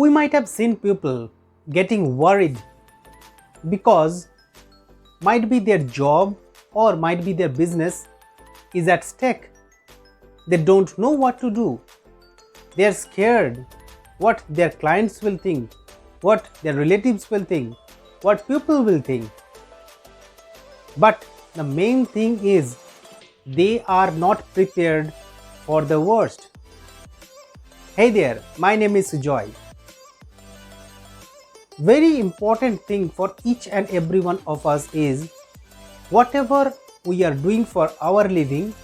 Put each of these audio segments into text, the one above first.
We might have seen people getting worried because might be their job or might be their business is at stake. They don't know what to do. They are scared what their clients will think, what their relatives will think, what people will think. But the main thing is they are not prepared for the worst. Hey there, my name is Sujoy. Very important thing for each and every one of us is whatever we are doing for our living,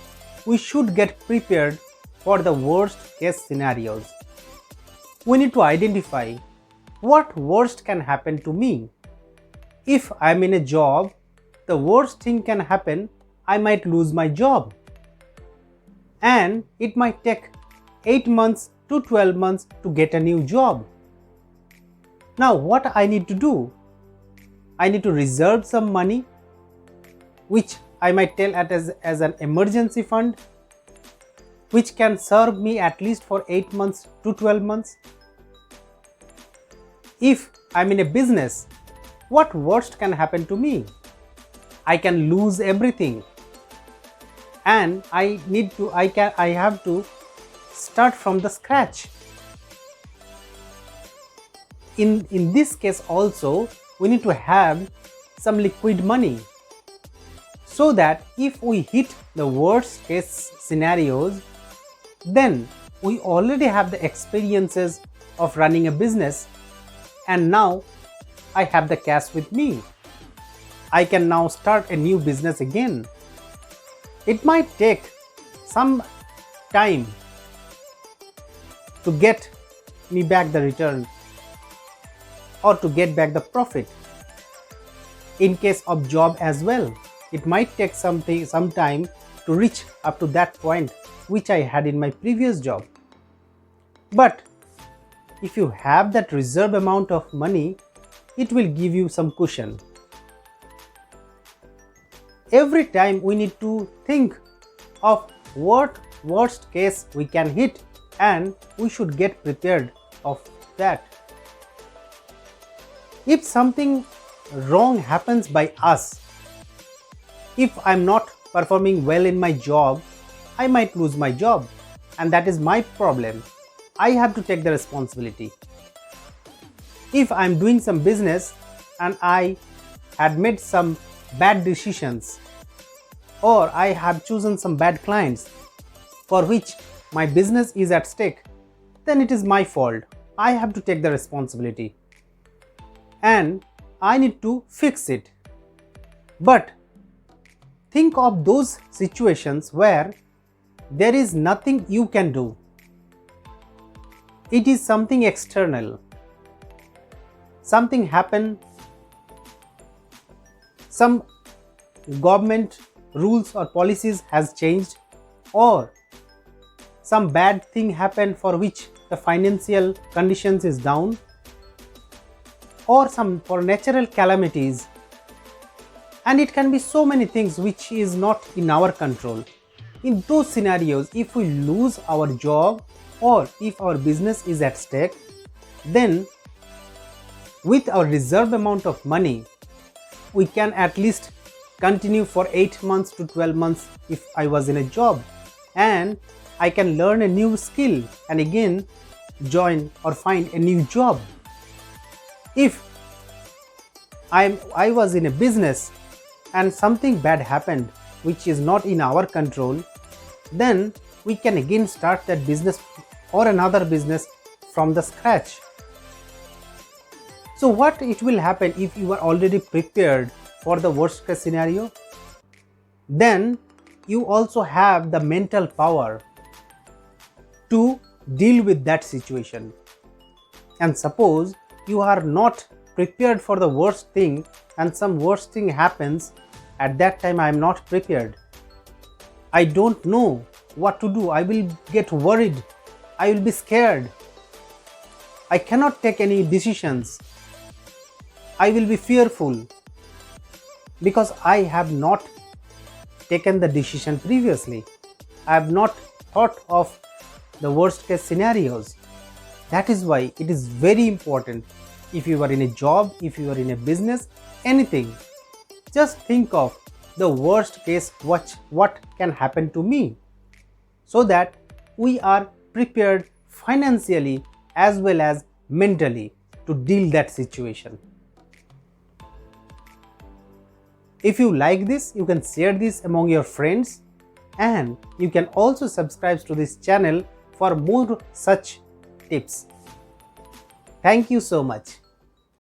we should get prepared for the worst case scenarios. We need to identify what worst can happen to me. If I am in a job, the worst thing can happen, I might lose my job. And it might take 8 months to 12 months to get a new job. Now what I need to do? I need to reserve some money, which I might tell it as an emergency fund, which can serve me at least for 8 months to 12 months. If I'm in a business, what worst can happen to me? I can lose everything, and I have to start from the scratch. In this case also, we need to have some liquid money so that if we hit the worst case scenarios, then we already have the experiences of running a business, and now I have the cash with me. I can now start a new business again. It might take some time to get me back the return or to get back the profit. In case of job as well, it might take some time to reach up to that point which I had in my previous job. But if you have that reserve amount of money, it will give you some cushion. Every time we need to think of what worst case we can hit, and we should get prepared of that. If something wrong happens by us, if I'm not performing well in my job, I might lose my job, and that is my problem. I have to take the responsibility. If I'm doing some business and I had made some bad decisions, or I have chosen some bad clients for which my business is at stake, then it is my fault. I have to take the responsibility and I need to fix it. But think of those situations where there is nothing you can do. It is something external. Something happened, some government rules or policies has changed, or some bad thing happened for which the financial conditions is down, or some for natural calamities, and it can be so many things which is not in our control. In those scenarios, if we lose our job or if our business is at stake, then with our reserve amount of money, we can at least continue for 8 months to 12 months if I was in a job, and I can learn a new skill and again join or find a new job. If I was in a business and something bad happened which is not in our control, then we can again start that business or another business from the scratch. So what it will happen if you are already prepared for the worst case scenario? Then you also have the mental power to deal with that situation. And suppose you are not prepared for the worst thing and some worst thing happens, at that time I am not prepared. I don't know what to do. I will get worried. I will be scared. I cannot take any decisions. I will be fearful because I have not taken the decision previously. I have not thought of the worst case scenarios. That is why it is very important, if you are in a job, if you are in a business, anything, just think of the worst case, what can happen to me, so that we are prepared financially as well as mentally to deal that situation. If you like this, you can share this among your friends, and you can also subscribe to this channel for more such tips. Thank you so much.